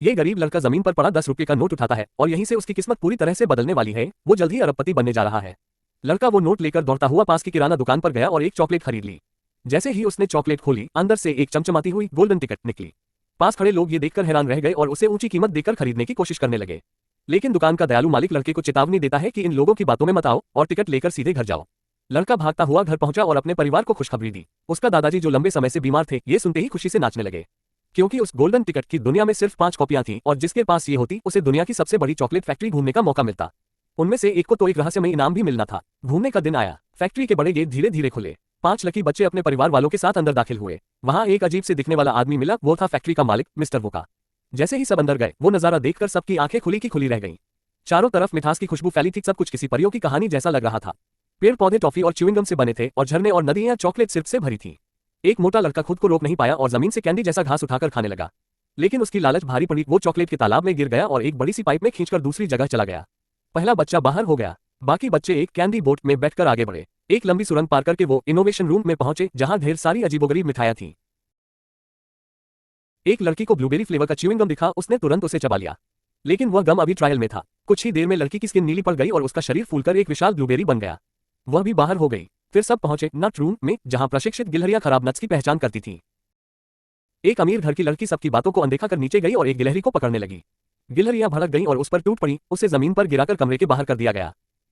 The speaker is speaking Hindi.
ये गरीब लड़का जमीन पर पड़ा 10 रुपये का नोट उठाता है और यहीं से उसकी किस्मत पूरी तरह से बदलने वाली है। वो जल्द ही अरबपति बनने जा रहा है। लड़का वो नोट लेकर दौड़ता हुआ पास की किराना दुकान पर गया और एक चॉकलेट खरीद ली। जैसे ही उसने चॉकलेट खोली, अंदर से एक चमचमाती हुई गोल्डन टिकट निकली। पास खड़े लोग ये देखकर हैरान रह गए और उसे ऊंची कीमत देकर खरीदने की कोशिश करने लगे। लेकिन दुकान का दयालु मालिक लड़के को चेतावनी देता है कि इन लोगों की बातों में मत आओ और टिकट लेकर सीधे घर जाओ। लड़का भागता हुआ घर पहुंचा और अपने परिवार को खुशखबरी दी। उसका दादाजी जो लंबे समय से बीमार थे, ये सुनते ही खुशी से नाचने लगे, क्योंकि उस गोल्डन टिकट की दुनिया में सिर्फ 5 कॉपियां थीं और जिसके पास ये होती उसे दुनिया की सबसे बड़ी चॉकलेट फैक्ट्री घूमने का मौका मिलता। उनमें से एक को तो एक रहस्यमय इनाम भी मिलना था। घूमने का दिन आया। फैक्ट्री के बड़े गेट धीरे धीरे खुले। 5 लकी बच्चे अपने परिवार वालों के साथ अंदर दाखिल हुए। वहां एक अजीब से दिखने वाला आदमी मिला। वो था फैक्ट्री का मालिक मिस्टर वोका। जैसे ही सब अंदर गए, वो नजारा देखकर सबकी आंखें खुली की खुली रह गईं। चारों तरफ मिठास की खुशबू फैली थी। सब कुछ किसी परियों की कहानी जैसा लग रहा था। पेड़ पौधे टॉफी और च्युइंगम से बने थे और झरने और नदियां चॉकलेट सिरप से भरी थीं। एक मोटा लड़का खुद को रोक नहीं पाया और जमीन से कैंडी जैसा घास उठाकर खाने लगा। लेकिन उसकी लालच भारी पड़ी। वो चॉकलेट के तालाब में गिर गया और एक बड़ी सी पाइप में खींचकर दूसरी जगह चला गया। पहला बच्चा बाहर हो गया। बाकी बच्चे एक कैंडी बोट में बैठकर आगे बढ़े। एक लंबी सुरंग पार करके वो इनोवेशन रूम में पहुंचे, जहां ढेर सारी अजीबोगरीब मिठाइयां थीं। एक लड़की को ब्लूबेरी फ्लेवर का च्युइंगम दिखा। उसने तुरंत उसे चबा लिया, लेकिन वह गम अभी ट्रायल में था। कुछ ही देर में लड़की की स्किन नीली पड़ गई और उसका शरीर फूलकर एक विशाल ब्लूबेरी बन गया। वह भी बाहर हो गई। फिर सब पहुंचे नट रूम में, जहां प्रशिक्षित गिलहरियां खराब नट्स की पहचान करती थीं। एक अमीर घर की लड़की सबकी बातों को अनदेखा कर नीचे गई और एक गिलहरी को पकड़ने लगी। गिलहरियां भड़क गईं और उस पर टूट पड़ी। उसे जमीन पर गिराकर कमरे के बाहर कर दिया गया।